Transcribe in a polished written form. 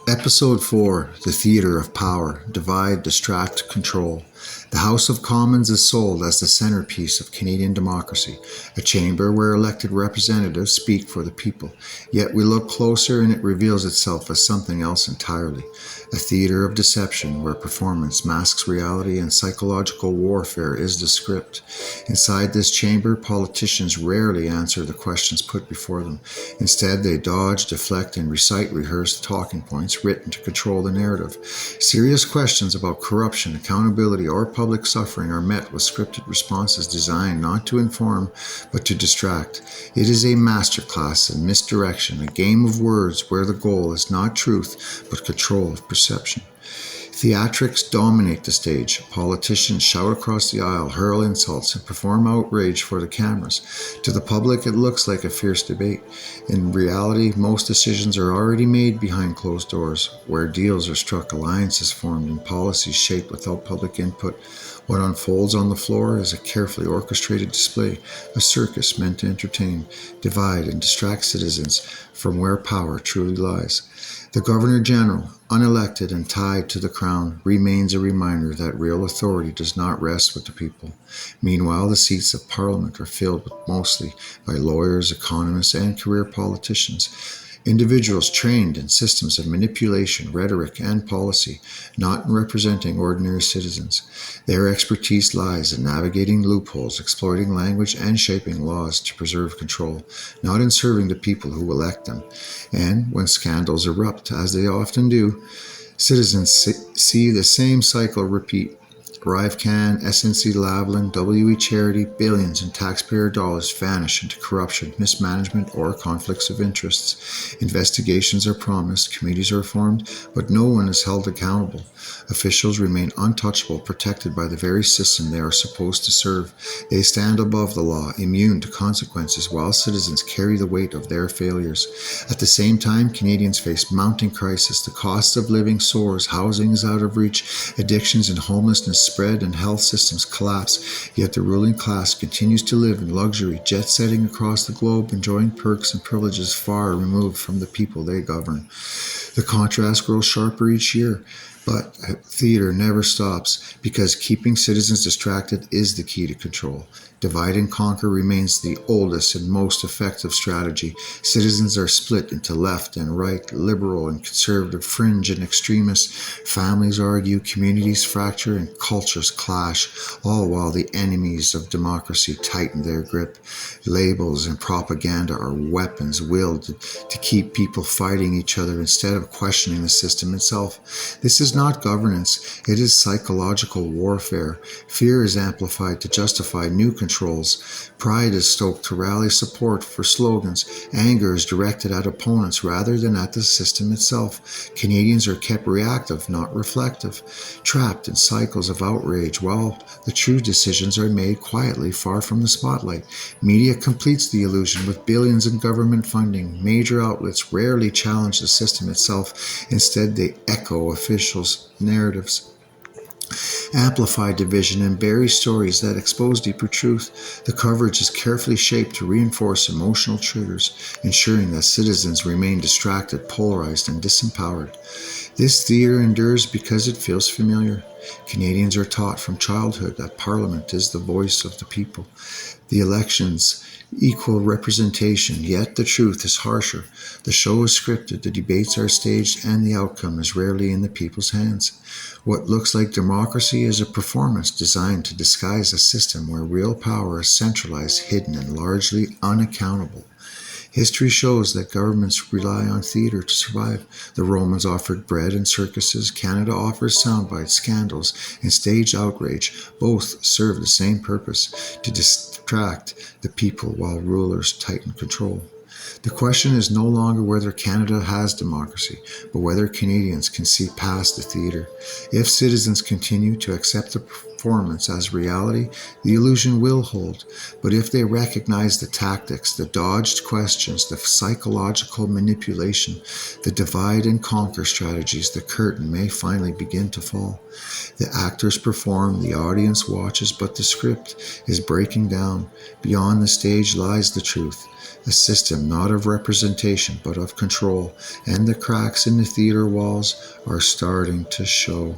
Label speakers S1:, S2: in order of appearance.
S1: Episode 4, The Theatre of Power, Divide, Distract, Control. The House of Commons is sold as the centerpiece of Canadian democracy, a chamber where elected representatives speak for the people. Yet we look closer and it reveals itself as something else entirely. A theater of deception where performance masks reality and psychological warfare is the script. Inside this chamber, politicians rarely answer the questions put before them. Instead, they dodge, deflect, and recite rehearsed talking points written to control the narrative. Serious questions about corruption, accountability, or public suffering are met with scripted responses designed not to inform, but to distract. It is a masterclass in misdirection, a game of words where the goal is not truth, but control of perception. Theatrics dominate the stage. Politicians shout across the aisle, hurl insults, and perform outrage for the cameras. To the public, it looks like a fierce debate. In reality, most decisions are already made behind closed doors, where deals are struck, alliances formed, and policies shaped without public input. What unfolds on the floor is a carefully orchestrated display, a circus meant to entertain, divide, and distract citizens from where power truly lies. The Governor-General, unelected and tied to the crown, remains a reminder that real authority does not rest with the people. Meanwhile, the seats of Parliament are filled mostly by lawyers, economists, and career politicians. Individuals trained in systems of manipulation, rhetoric, and policy, not in representing ordinary citizens. Their expertise lies in navigating loopholes, exploiting language, and shaping laws to preserve control, not in serving the people who elect them. And when scandals erupt, as they often do, citizens see the same cycle repeat. Arrive-Can, SNC-Lavalin, WE Charity, billions in taxpayer dollars vanish into corruption, mismanagement, or conflicts of interests. Investigations are promised, committees are formed, but no one is held accountable. Officials remain untouchable, protected by the very system they are supposed to serve. They stand above the law, immune to consequences, while citizens carry the weight of their failures. At the same time, Canadians face mounting crisis. The cost of living soars, housing is out of reach, addictions and homelessness spread, and health systems collapse. Yet the ruling class continues to live in luxury, jet-setting across the globe, enjoying perks and privileges far removed from the people they govern. The contrast grows sharper each year. But theater never stops, because keeping citizens distracted is the key to control. Divide and conquer remains the oldest and most effective strategy. Citizens are split into left and right, liberal and conservative, fringe and extremist. Families argue, communities fracture, and cultures clash, all while the enemies of democracy tighten their grip. Labels and propaganda are weapons wielded to keep people fighting each other instead of questioning the system itself. This is not governance, it is psychological warfare. Fear is amplified to justify new controls. Pride is stoked to rally support for slogans. Anger is directed at opponents rather than at the system itself. Canadians are kept reactive, not reflective, trapped in cycles of outrage while the true decisions are made quietly, far from the spotlight. Media completes the illusion with billions in government funding. Major outlets rarely challenge the system itself. Instead, they echo officials' narratives, amplify division, and bury stories that expose deeper truth. The coverage is carefully shaped to reinforce emotional triggers, ensuring that citizens remain distracted, polarized, and disempowered. This theater endures because it feels familiar. Canadians are taught from childhood that Parliament is the voice of the people. The elections equal representation, yet the truth is harsher. The show is scripted, the debates are staged, and the outcome is rarely in the people's hands. What looks like democracy is a performance designed to disguise a system where real power is centralized, hidden, and largely unaccountable. History shows that governments rely on theater to survive. The Romans offered bread and circuses. Canada offers soundbites, scandals, and staged outrage. Both serve the same purpose, to distract the people while rulers tighten control. The question is no longer whether Canada has democracy, but whether Canadians can see past the theater. If citizens continue to accept the performance as reality, the illusion will hold. But if they recognize the tactics, the dodged questions, the psychological manipulation, the divide and conquer strategies, the curtain may finally begin to fall. The actors perform, the audience watches, but the script is breaking down. Beyond the stage lies the truth. A system not not of representation, but of control, and the cracks in the theater walls are starting to show.